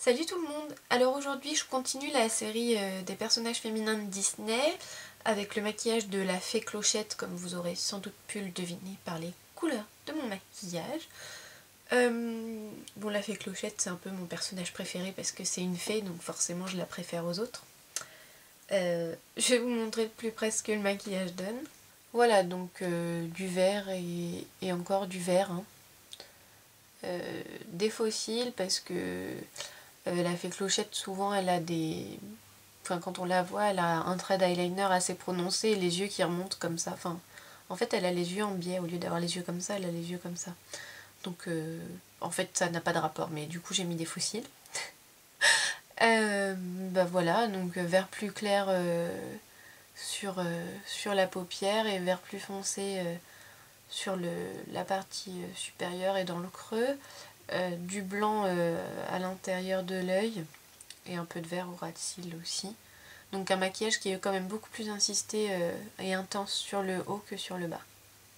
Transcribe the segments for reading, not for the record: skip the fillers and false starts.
Salut tout le monde. Alors aujourd'hui je continue la série des personnages féminins de Disney avec le maquillage de la fée Clochette, comme vous aurez sans doute pu le deviner par les couleurs de mon maquillage. Bon, la fée Clochette c'est un peu mon personnage préféré parce que c'est une fée, donc forcément je la préfère aux autres. Je vais vous montrer de plus près ce que le maquillage donne. Voilà, donc du vert et encore du vert, hein. Des faux cils parce que la fée Clochette souvent elle a des... Enfin quand on la voit elle a un trait d'eyeliner assez prononcé et les yeux qui remontent comme ça. Enfin en fait elle a les yeux en biais, au lieu d'avoir les yeux comme ça elle a les yeux comme ça. Donc en fait ça n'a pas de rapport, mais du coup j'ai mis des faux cils. Bah voilà, donc vert plus clair sur la paupière et vert plus foncé sur la partie supérieure et dans le creux. Du blanc à l'intérieur de l'œil et un peu de vert au ras de cils aussi. Donc un maquillage qui est quand même beaucoup plus insisté et intense sur le haut que sur le bas.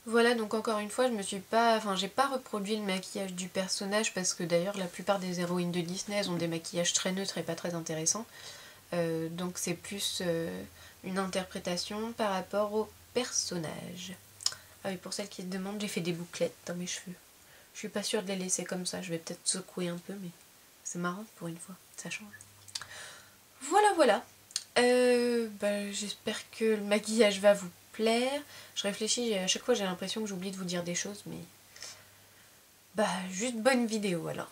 Voilà, donc encore une fois, j'ai pas reproduit le maquillage du personnage parce que d'ailleurs la plupart des héroïnes de Disney ont des maquillages très neutres et pas très intéressants. Donc c'est plus une interprétation par rapport au personnage. Ah oui, pour celles qui se demandent, j'ai fait des bouclettes dans mes cheveux. Je suis pas sûre de les laisser comme ça, je vais peut-être secouer un peu, mais c'est marrant pour une fois, ça change. Voilà. J'espère que le maquillage va vous plaire. Je réfléchis, à chaque fois j'ai l'impression que j'oublie de vous dire des choses, mais... juste bonne vidéo alors.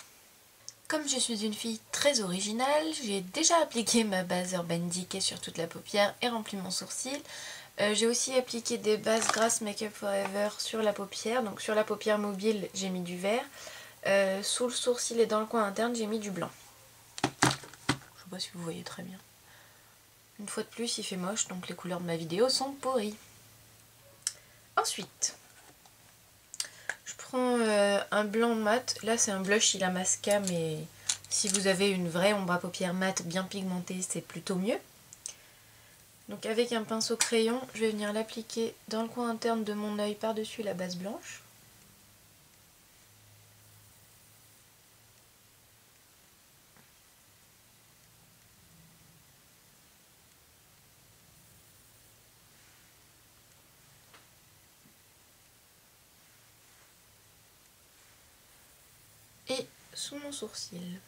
Comme je suis une fille très originale, j'ai déjà appliqué ma base Urban Decay sur toute la paupière et rempli mon sourcil. J'ai aussi appliqué des bases grasses Make Up For Ever sur la paupière. Donc sur la paupière mobile, j'ai mis du vert. Sous le sourcil et dans le coin interne, j'ai mis du blanc. Je sais pas si vous voyez très bien. Une fois de plus, il fait moche, donc les couleurs de ma vidéo sont pourries. Ensuite, je prends un blanc mat. Là, c'est un blush Illamasqua, mais si vous avez une vraie ombre à paupières mat bien pigmentée, c'est plutôt mieux. Donc avec un pinceau crayon, je vais venir l'appliquer dans le coin interne de mon œil par-dessus la base blanche. Et sous mon sourcil.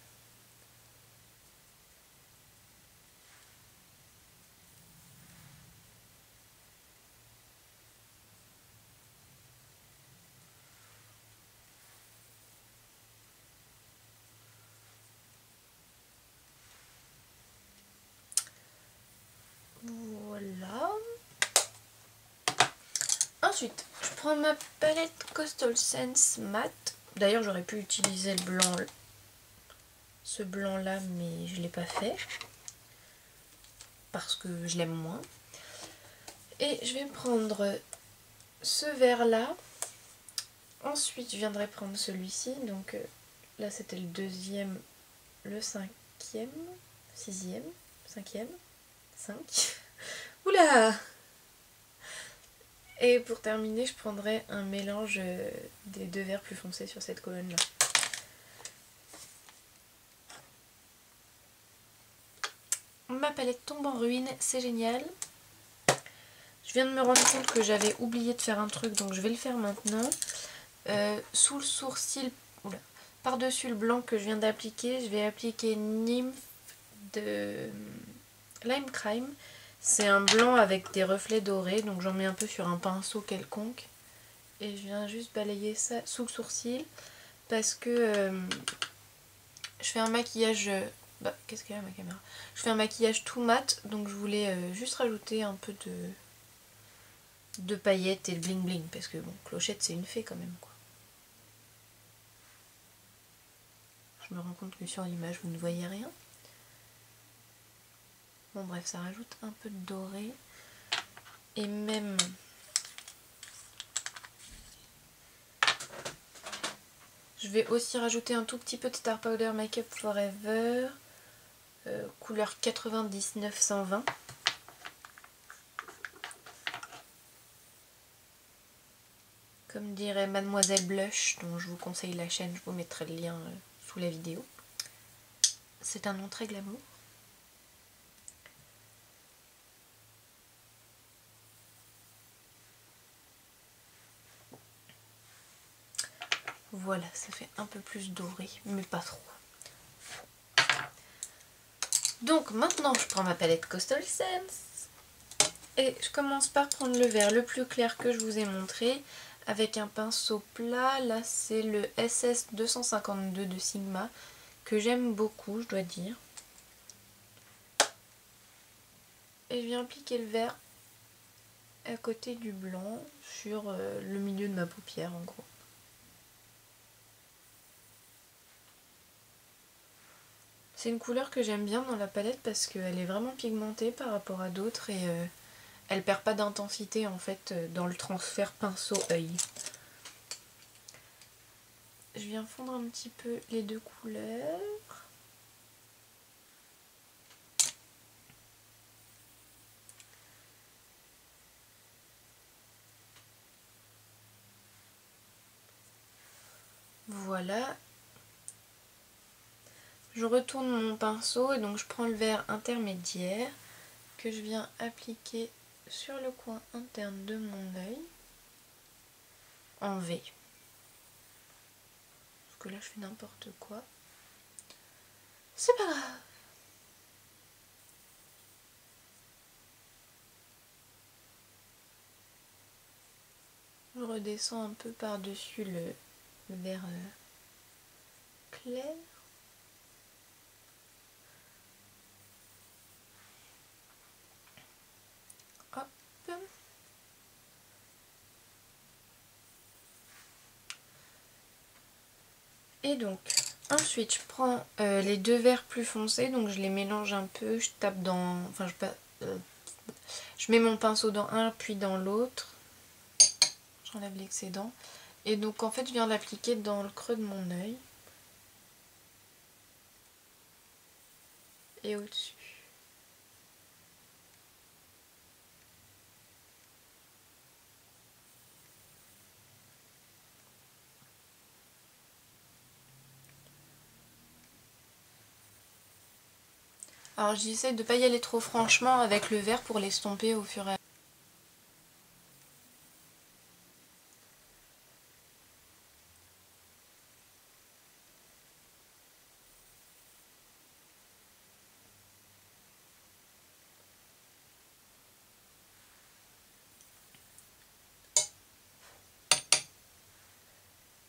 Voilà. Ensuite, je prends ma palette Coastal Scents Matte. D'ailleurs, j'aurais pu utiliser le blanc, ce blanc là, mais je ne l'ai pas fait. Parce que je l'aime moins. Et je vais prendre ce vert là. Ensuite, je viendrai prendre celui-ci. Donc là, c'était le deuxième, le cinquième, sixième, cinquième, 5. Oula! Et pour terminer, je prendrai un mélange des deux verts plus foncés sur cette colonne-là. Ma palette tombe en ruine, c'est génial. Je viens de me rendre compte que j'avais oublié de faire un truc, donc je vais le faire maintenant. Sous le sourcil, par-dessus le blanc que je viens d'appliquer, je vais appliquer Nymph de Lime Crime. C'est un blanc avec des reflets dorés, donc j'en mets un peu sur un pinceau quelconque. Et je viens juste balayer ça sous le sourcil parce que je fais un maquillage... qu'est-ce qu'elle a ma caméra? Je fais un maquillage tout mat, donc je voulais juste rajouter un peu de paillettes et de bling bling, parce que bon, Clochette c'est une fée quand même, quoi. Je me rends compte que sur l'image vous ne voyez rien. Bon bref, ça rajoute un peu de doré. Et même... Je vais aussi rajouter un tout petit peu de Star Powder Make Up For Ever, couleur 99-120. Comme dirait Mademoiselle Blush, dont je vous conseille la chaîne, je vous mettrai le lien sous la vidéo. C'est un nom très glamour. Voilà, ça fait un peu plus doré, mais pas trop. Donc maintenant je prends ma palette Coastal Scents et je commence par prendre le vert le plus clair que je vous ai montré avec un pinceau plat. Là c'est le SS 252 de Sigma que j'aime beaucoup, je dois dire. Et je viens appliquer le vert à côté du blanc sur le milieu de ma paupière en gros. C'est une couleur que j'aime bien dans la palette parce qu'elle est vraiment pigmentée par rapport à d'autres et elle perd pas d'intensité en fait dans le transfert pinceau-œil. Je viens fondre un petit peu les deux couleurs. Voilà. Je retourne mon pinceau et donc je prends le vert intermédiaire que je viens appliquer sur le coin interne de mon œil en V. Parce que là je fais n'importe quoi. C'est pas grave. Je redescends un peu par-dessus le vert clair. Hop. Et donc, ensuite je prends les deux verts plus foncés, donc je les mélange un peu, je tape dans... Enfin, je mets mon pinceau dans un puis dans l'autre. J'enlève l'excédent. Et donc en fait je viens l'appliquer dans le creux de mon œil. Et au-dessus. Alors j'essaie de ne pas y aller trop franchement avec le vert pour l'estomper au fur et à mesure.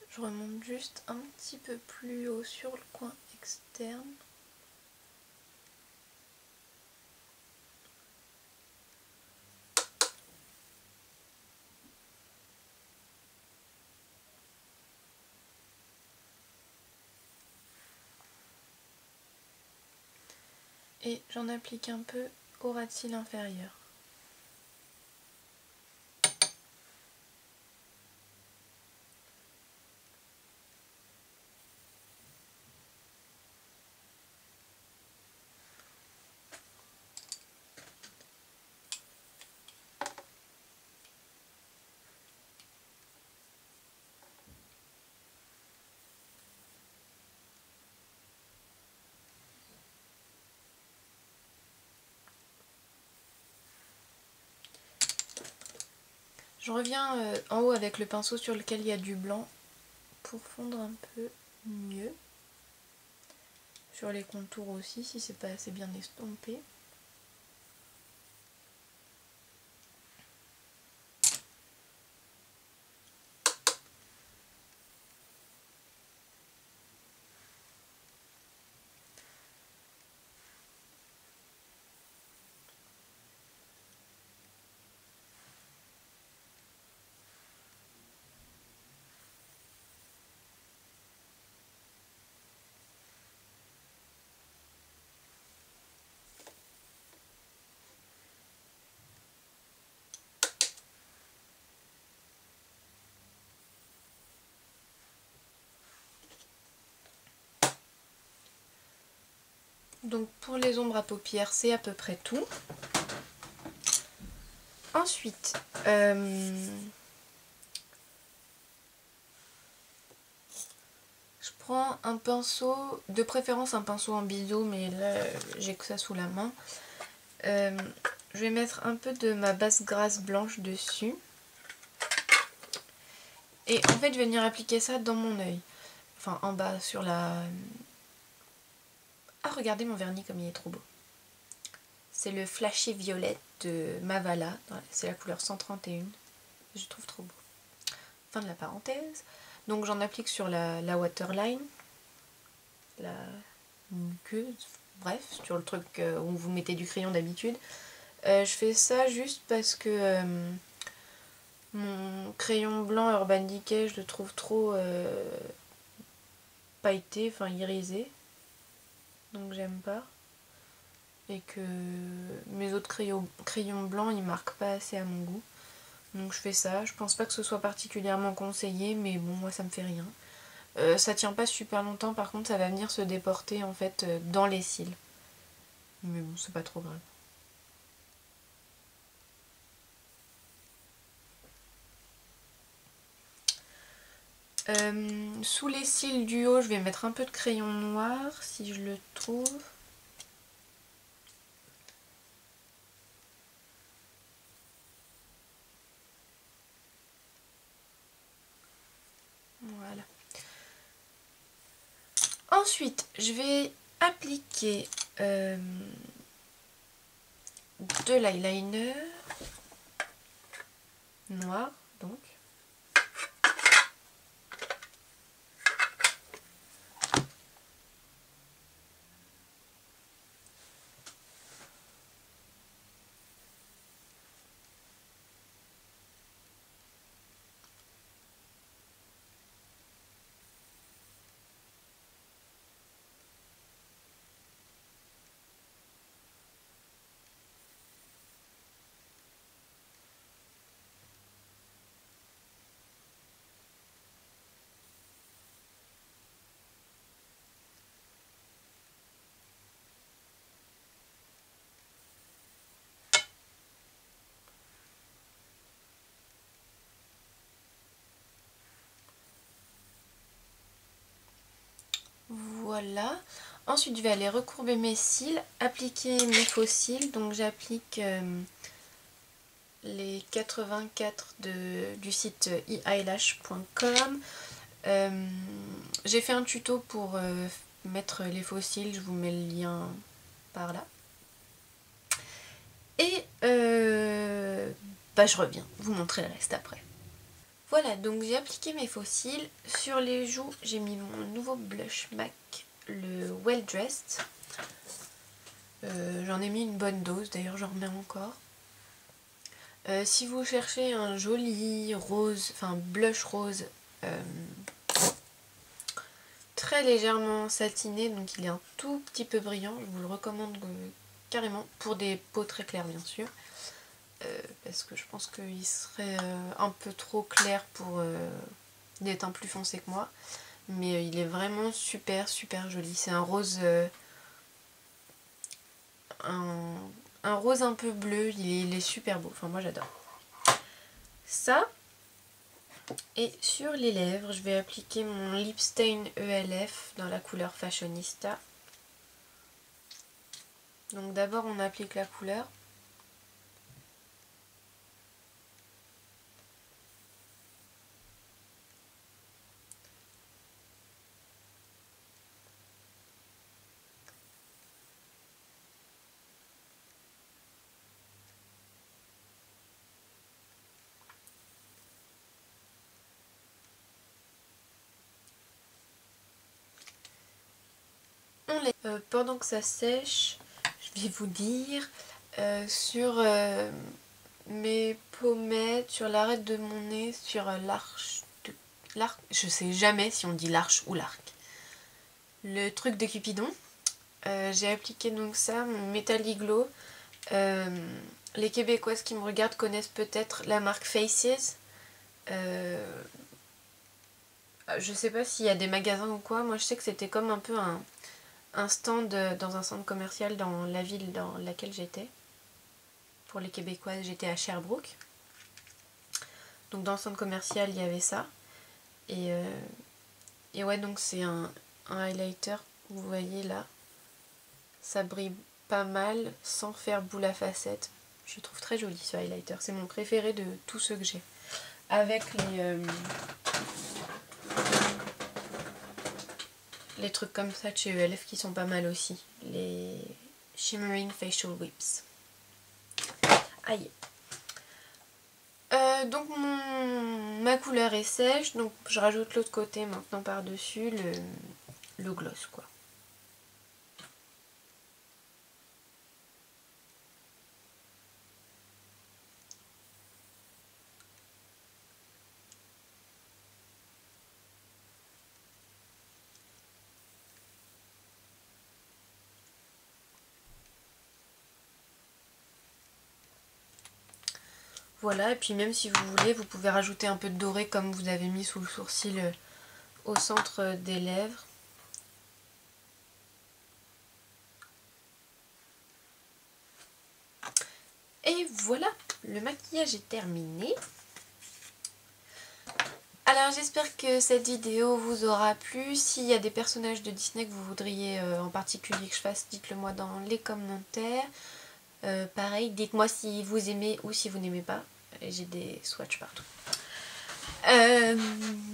Je remonte juste un petit peu plus haut sur le coin externe. Et j'en applique un peu au ras de cils inférieur. Je reviens en haut avec le pinceau sur lequel il y a du blanc pour fondre un peu mieux. Sur les contours aussi si c'est pas assez bien estompé. Donc pour les ombres à paupières, c'est à peu près tout. Ensuite, je prends un pinceau, de préférence un pinceau en biseau, mais là j'ai que ça sous la main. Je vais mettre un peu de ma base grasse blanche dessus. Et en fait je vais venir appliquer ça dans mon œil. Enfin en bas sur la... Ah regardez mon vernis comme il est trop beau. C'est le Flashy Violet de Mavala. C'est la couleur 131. Je trouve trop beau. Fin de la parenthèse. Donc j'en applique sur la waterline. La muqueuse. Bref, sur le truc où vous mettez du crayon d'habitude. Je fais ça juste parce que mon crayon blanc Urban Decay, je le trouve trop pailleté, enfin irisé. Donc j'aime pas. Et que mes autres crayons blancs, ils marquent pas assez à mon goût. Donc je fais ça. Je pense pas que ce soit particulièrement conseillé, mais bon, moi ça me fait rien. Ça tient pas super longtemps, par contre ça va venir se déporter en fait dans les cils. Mais bon, c'est pas trop grave. Sous les cils du haut, je vais mettre un peu de crayon noir si je le trouve. Voilà. Ensuite, je vais appliquer de l'eyeliner noir, donc. Voilà. Ensuite, je vais aller recourber mes cils, appliquer mes faux cils. Donc j'applique les 84 du site eeyelash.com. J'ai fait un tuto pour mettre les faux cils, je vous mets le lien par là. Et je reviens vous montrer le reste après. Voilà, donc j'ai appliqué mes faux cils. Sur les joues, j'ai mis mon nouveau blush MAC, le Well Dressed. J'en ai mis une bonne dose, d'ailleurs j'en remets encore. Si vous cherchez un joli rose, enfin blush rose, très légèrement satiné, donc il est un tout petit peu brillant, je vous le recommande carrément, pour des peaux très claires bien sûr. Parce que je pense qu'il serait un peu trop clair pour des teints plus foncés que moi. Mais il est vraiment super joli. C'est un rose un rose un peu bleu, il est super beau. Enfin moi j'adore. Ça, et sur les lèvres, je vais appliquer mon Lip Stain ELF dans la couleur Fashionista. Donc d'abord on applique la couleur. Pendant que ça sèche, je vais vous dire sur mes pommettes, sur l'arête de mon nez, sur l'arche, je sais jamais si on dit l'arche ou l'arc. Le truc de Cupidon, j'ai appliqué donc ça, mon Metallic Glow. Les Québécoises qui me regardent connaissent peut-être la marque Faces. Je sais pas s'il y a des magasins ou quoi, moi je sais que c'était comme un peu un stand dans un centre commercial dans la ville dans laquelle j'étais. Pour les Québécoises, j'étais à Sherbrooke. Donc dans le centre commercial, il y avait ça. Et Et ouais, donc c'est un highlighter, vous voyez là, ça brille pas mal sans faire boule à facettes. Je trouve très joli ce highlighter, c'est mon préféré de tous ceux que j'ai. Avec les trucs comme ça de chez ELF qui sont pas mal aussi. Les Shimmering Facial Whips. Aïe. Donc ma couleur est sèche, donc je rajoute l'autre côté maintenant par-dessus le gloss quoi. Voilà, et puis même si vous voulez, vous pouvez rajouter un peu de doré comme vous avez mis sous le sourcil au centre des lèvres. Et voilà, le maquillage est terminé. Alors j'espère que cette vidéo vous aura plu. S'il y a des personnages de Disney que vous voudriez en particulier que je fasse, dites-le moi dans les commentaires. Pareil, dites-moi si vous aimez ou si vous n'aimez pas. J'ai des swatchs partout.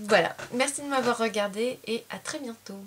Voilà, merci de m'avoir regardé et à très bientôt.